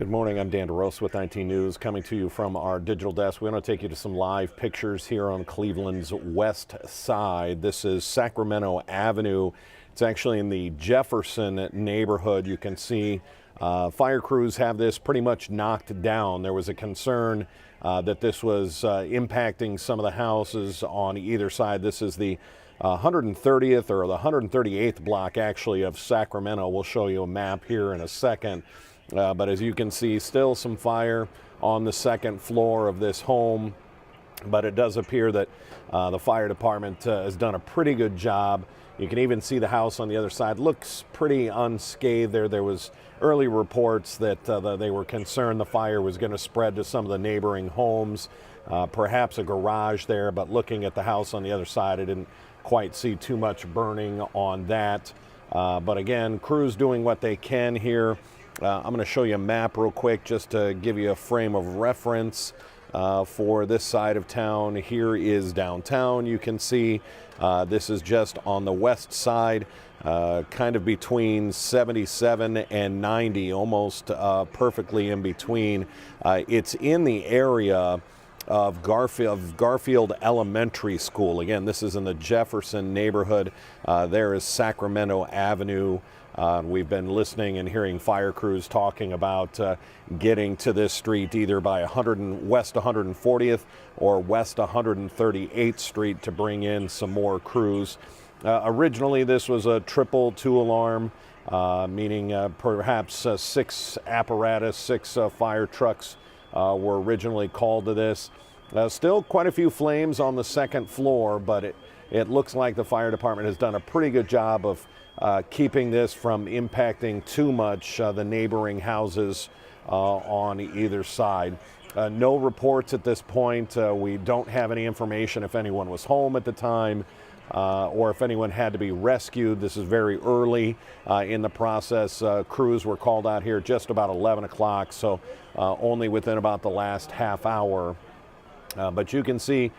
Good morning, I'm Dan DeRosa with 19 News, coming to you from our digital desk. We're going to take you to some live pictures here on Cleveland's west side. This is Sacramento Avenue. It's actually in the Jefferson neighborhood. You can see fire crews have this pretty much knocked down. There was a concern that this was impacting some of the houses on either side. This is the 130th or the 138th block actually of Sacramento. We'll show you a map here in a second. But as you can see, still some fire on the second floor of this home. But it does appear that the fire department has done a pretty good job. You can even see the house on the other side looks pretty unscathed there. There was early reports that they were concerned the fire was going to spread to some of the neighboring homes, perhaps a garage there. But looking at the house on the other side, I didn't quite see too much burning on that. But again, crews doing what they can here. I'm going to show you a map real quick just to give you a frame of reference for this side of town. Here is downtown. You can see this is just on the west side, kind of between 77 and 90, almost perfectly in between. It's in the area of Garfield Elementary School. Again, this is in the Jefferson neighborhood. There is Sacramento Avenue. We've been listening and hearing fire crews talking about getting to this street either by West 140th or West 138th Street to bring in some more crews. Originally, this was a triple two-alarm, meaning perhaps six fire trucks were originally called to this. Still quite a few flames on the second floor, but it looks like the fire department has done a pretty good job of keeping this from impacting too much the neighboring houses on either side. No reports at this point. We don't have any information if anyone was home at the time or if anyone had to be rescued. This is very early in the process. Crews were called out here just about 11 o'clock, so only within about the last half hour. But you can see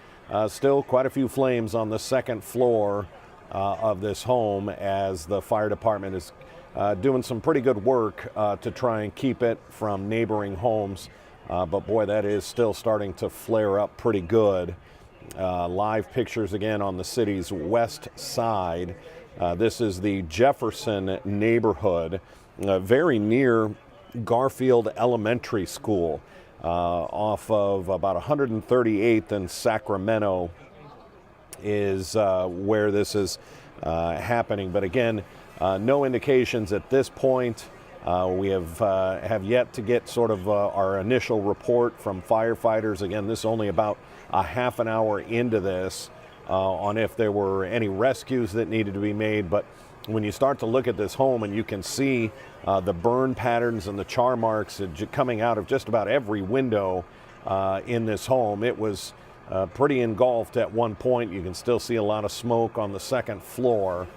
still quite a few flames on the second floor of this home as the fire department is doing some pretty good work to try and keep it from neighboring homes. But boy, that is still starting to flare up pretty good. Live pictures again on the city's west side. This is the Jefferson neighborhood, very near Garfield Elementary School, off of about 138th and Sacramento is where this is happening. But again, no indications at this point. We have yet to get sort of our initial report from firefighters. Again, this is only about a half an hour into this on if there were any rescues that needed to be made. But when you start to look at this home and you can see the burn patterns and the char marks coming out of just about every window in this home, it was pretty engulfed at one point. You can still see a lot of smoke on the second floor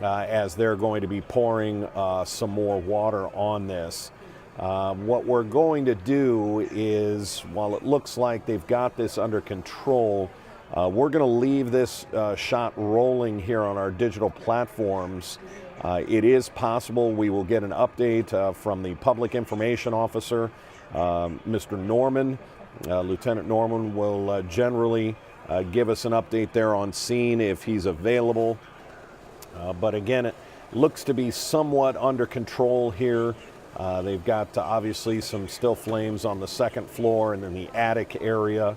as they're going to be pouring some more water on this. What we're going to do is, while it looks like they've got this under control, we're going to leave this shot rolling here on our digital platforms. It is possible we will get an update from the public information officer, Mr. Norman. Lieutenant Norman will generally give us an update there on scene if he's available. But again, it looks to be somewhat under control here. They've got obviously some still flames on the second floor and in the attic area,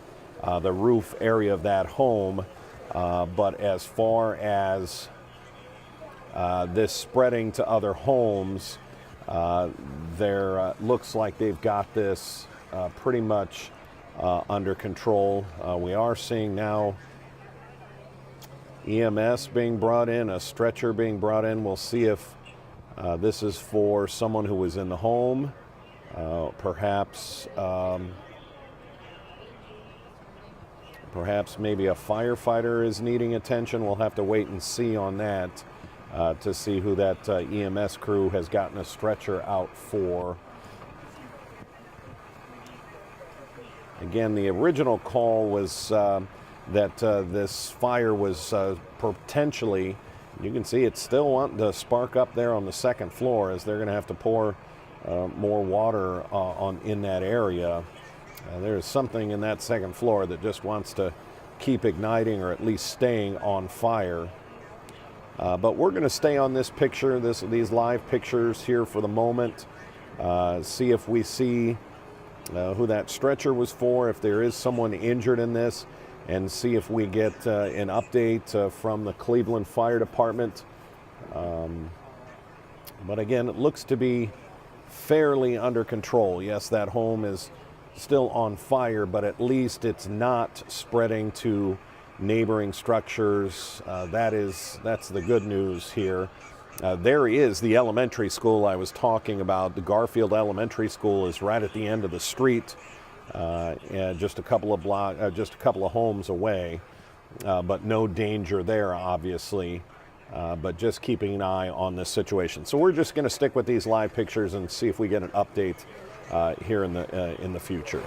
the roof area of that home. But as far as this spreading to other homes, there looks like they've got this pretty much under control. We are seeing now EMS being brought in, a stretcher being brought in. We'll see if this is for someone who was in the home. Perhaps maybe a firefighter is needing attention. We'll have to wait and see on that to see who that EMS crew has gotten a stretcher out for. Again, the original call was that this fire was potentially, you can see it's still wanting to spark up there on the second floor as they're going to have to pour more water in that area. There's something in that second floor that just wants to keep igniting or at least staying on fire. But we're going to stay on this picture, these live pictures here for the moment. See if we see who that stretcher was for, if there is someone injured in this, and see if we get an update from the Cleveland Fire Department. But again, it looks to be fairly under control. Yes, that home is still on fire, but at least it's not spreading to neighboring structures. That's the good news here. There is the elementary school I was talking about. The Garfield Elementary School is right at the end of the street, and just a couple of homes away, but no danger there, obviously. But just keeping an eye on this situation. So we're just going to stick with these live pictures and see if we get an update here in the future.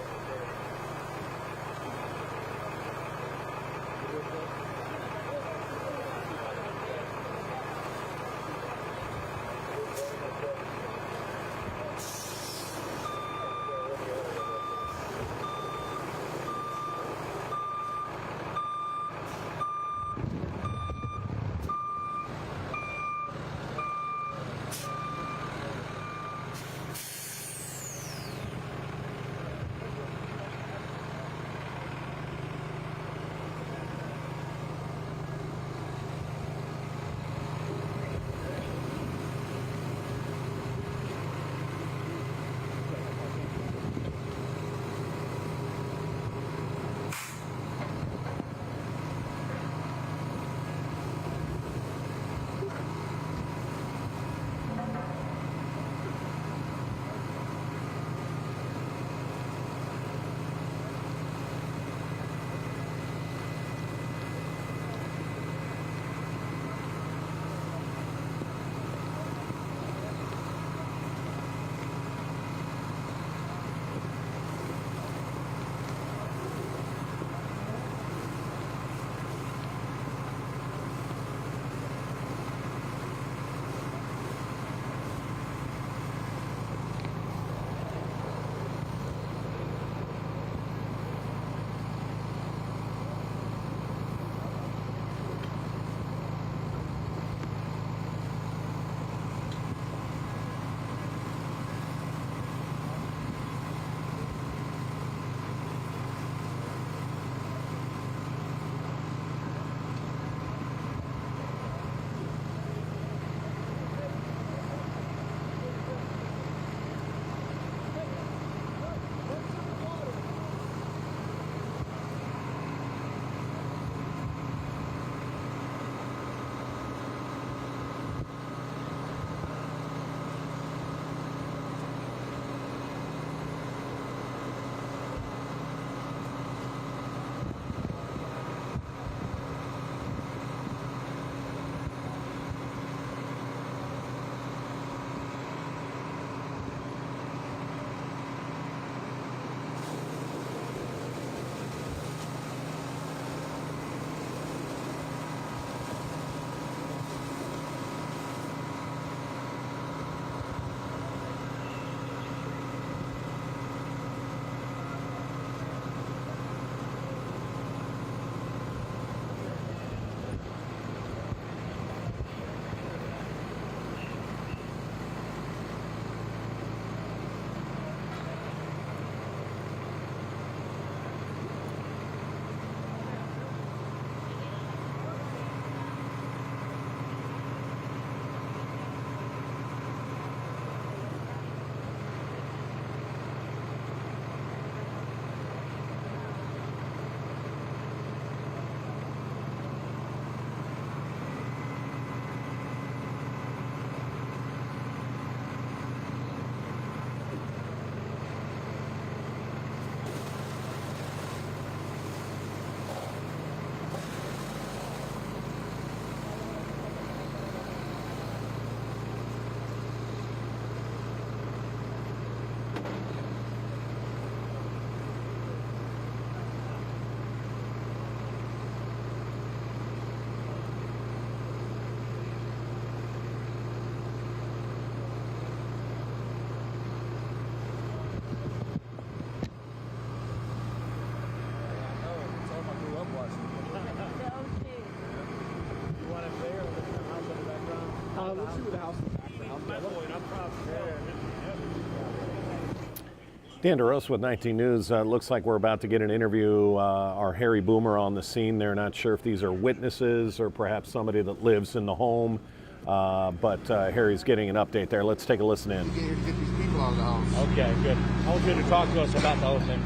Dan DeRosa with 19 News. Looks like we're about to get an interview. Our Harry Boomer on the scene there. Not sure if these are witnesses or perhaps somebody that lives in the home. But Harry's getting an update there. Let's take a listen in. Get here to get these people out of the house. Okay, good. I want you to talk to us about the whole thing.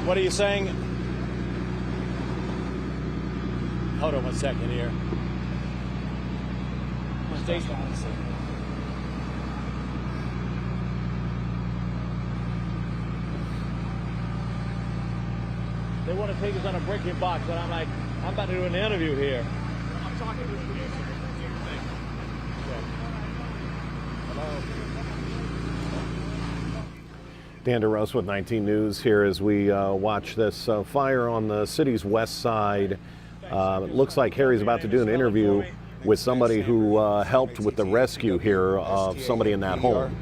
What are you saying? Hold on 1 second here. They want to take us on a breaking box, but I'm like, I'm about to do an interview here. I'm talking to you. Hello. Dan DeRosa with 19 News here as we watch this fire on the city's west side. It looks like Harry's about to do an interview with somebody who helped with the rescue here of somebody in that home.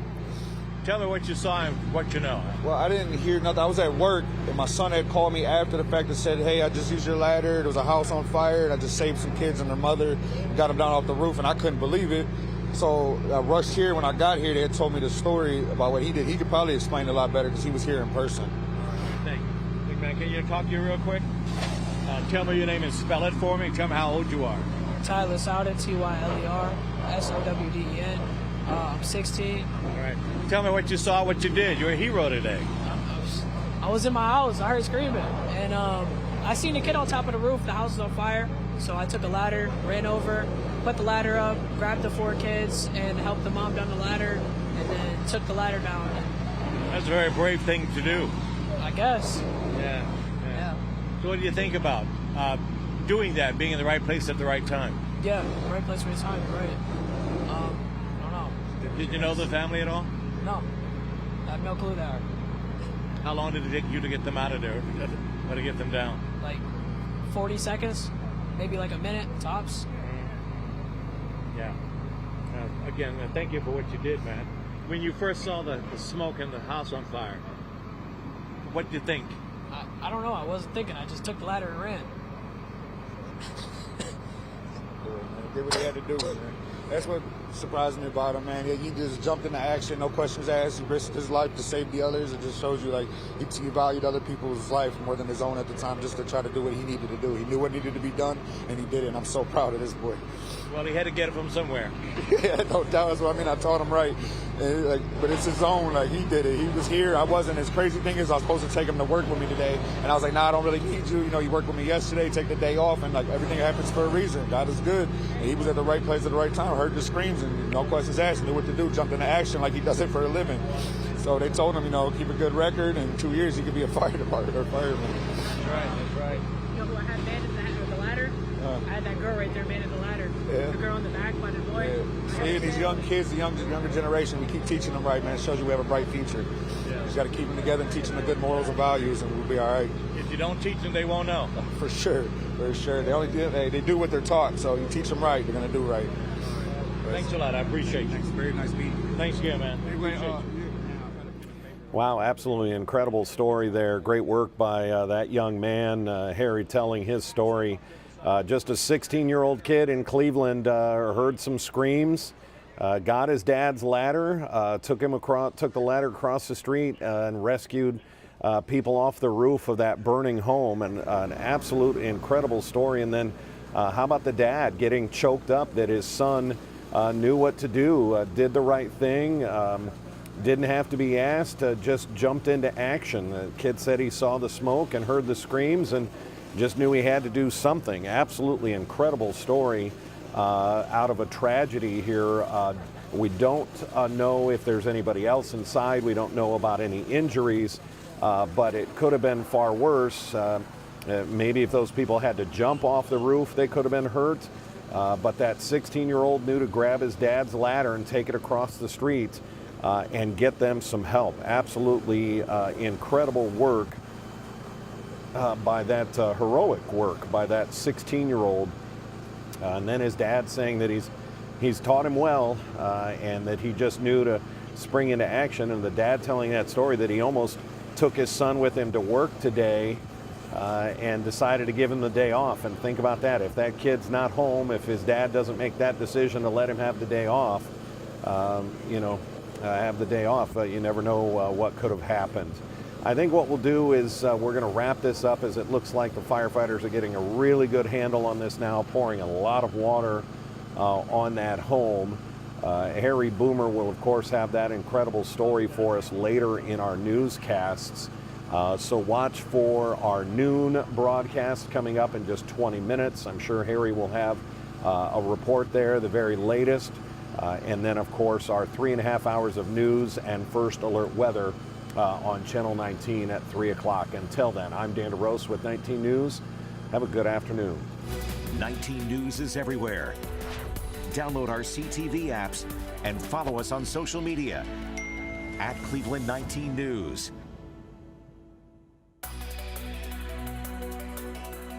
Tell me what you saw and what you know. Well, I didn't hear nothing. I was at work, and my son had called me after the fact and said, hey, I just used your ladder. There was a house on fire, and I just saved some kids and their mother, got them down off the roof, and I couldn't believe it. So I rushed here. When I got here, they had told me the story about what he did. He could probably explain it a lot better because he was here in person. Thank you. Big man, can you talk to you real quick? Tell me your name and spell it for me. Tell me how old you are. Tyler Sowden, Tyler Sowden. I'm 16. All right. Tell me what you saw, what you did. You're a hero today. I was in my house. I heard screaming. And I seen a kid on top of the roof. The house was on fire. So I took a ladder, ran over, put the ladder up, grabbed the 4 kids, and helped the mom down the ladder, and then took the ladder down. That's a very brave thing to do. I guess. Yeah. So what do you think about doing that, being in the right place at the right time? Yeah, right place, right time, right. I don't know. Did you know the family at all? No. I have no clue there. How long did it take you to get them out of there, or to get them down? Like 40 seconds, maybe like a minute, tops. Yeah. Again, thank you for what you did, man. When you first saw the smoke and the house on fire, what did you think? I don't know. I wasn't thinking. I just took the ladder and ran. Did what he had to do, man. That's what surprised me about him, man. He just jumped into action, no questions asked. He risked his life to save the others. It just shows you, like, he valued other people's life more than his own at the time, just to try to do what he needed to do. He knew what needed to be done, and he did it, and I'm so proud of this boy. Well, he had to get it from somewhere. Yeah, no doubt. That's what I mean. I taught him right. But it's his own. Like, he did it. He was here. I wasn't. His crazy thing is I was supposed to take him to work with me today, and I was like, nah, I don't really need you. You know, you worked with me yesterday. Take the day off, and, like, everything happens for a reason. God is good. And he was at the right place at the right time. Heard the screams, and no questions asked. Knew what to do. Jumped into action like he does it for a living. So they told him, you know, keep a good record. In 2 years, he could be a fire department or fireman. That's right. That's right. You know who I had manning the ladder? I had that girl right there manning the ladder. Yeah. The girl in the back by the boy. Yeah. See, these young kids, the younger generation, we keep teaching them right, man. It shows you we have a bright future. Yeah. You just got to keep them together and teach them the good morals and values, and we'll be all right. If you don't teach them, they won't know. For sure. They only do they do what they're taught. So you teach them right, they're gonna do right. Thanks a lot. I appreciate you. Thanks. Very nice meeting you. Thanks again, man. Anyway, Wow, absolutely incredible story there. Great work by that young man, Harry, telling his story. Just a 16-year-old kid in Cleveland heard some screams, got his dad's ladder, took the ladder across the street and rescued people off the roof of that burning home. And an absolute incredible story. And then how about the dad getting choked up that his son knew what to do, did the right thing, didn't have to be asked, just jumped into action. The kid said he saw the smoke and heard the screams and just knew he had to do something. Absolutely incredible story out of a tragedy here. We don't know if there's anybody else inside. We don't know about any injuries, but it could have been far worse. Maybe if those people had to jump off the roof, they could have been hurt. But that 16-year-old knew to grab his dad's ladder and take it across the street and get them some help. Absolutely incredible work by that heroic work by that 16-year-old. And then his dad saying that he's taught him well and that he just knew to spring into action. And the dad telling that story that he almost took his son with him to work today and decided to give him the day off. And think about that. If that kid's not home, if his dad doesn't make that decision to let him have the day off, you know, have the day off. You never know what could have happened. I think what we'll do is we're going to wrap this up, as it looks like the firefighters are getting a really good handle on this now, pouring a lot of water on that home. Harry Boomer will, of course, have that incredible story for us later in our newscasts. So watch for our noon broadcast coming up in just 20 minutes. I'm sure Harry will have a report there, the very latest. And then, of course, our 3.5 hours of news and first alert weather on Channel 19 at 3 o'clock. Until then, I'm Dan DeRose with 19 News. Have a good afternoon. 19 News is everywhere. Download our CTV apps and follow us on social media at Cleveland 19 News.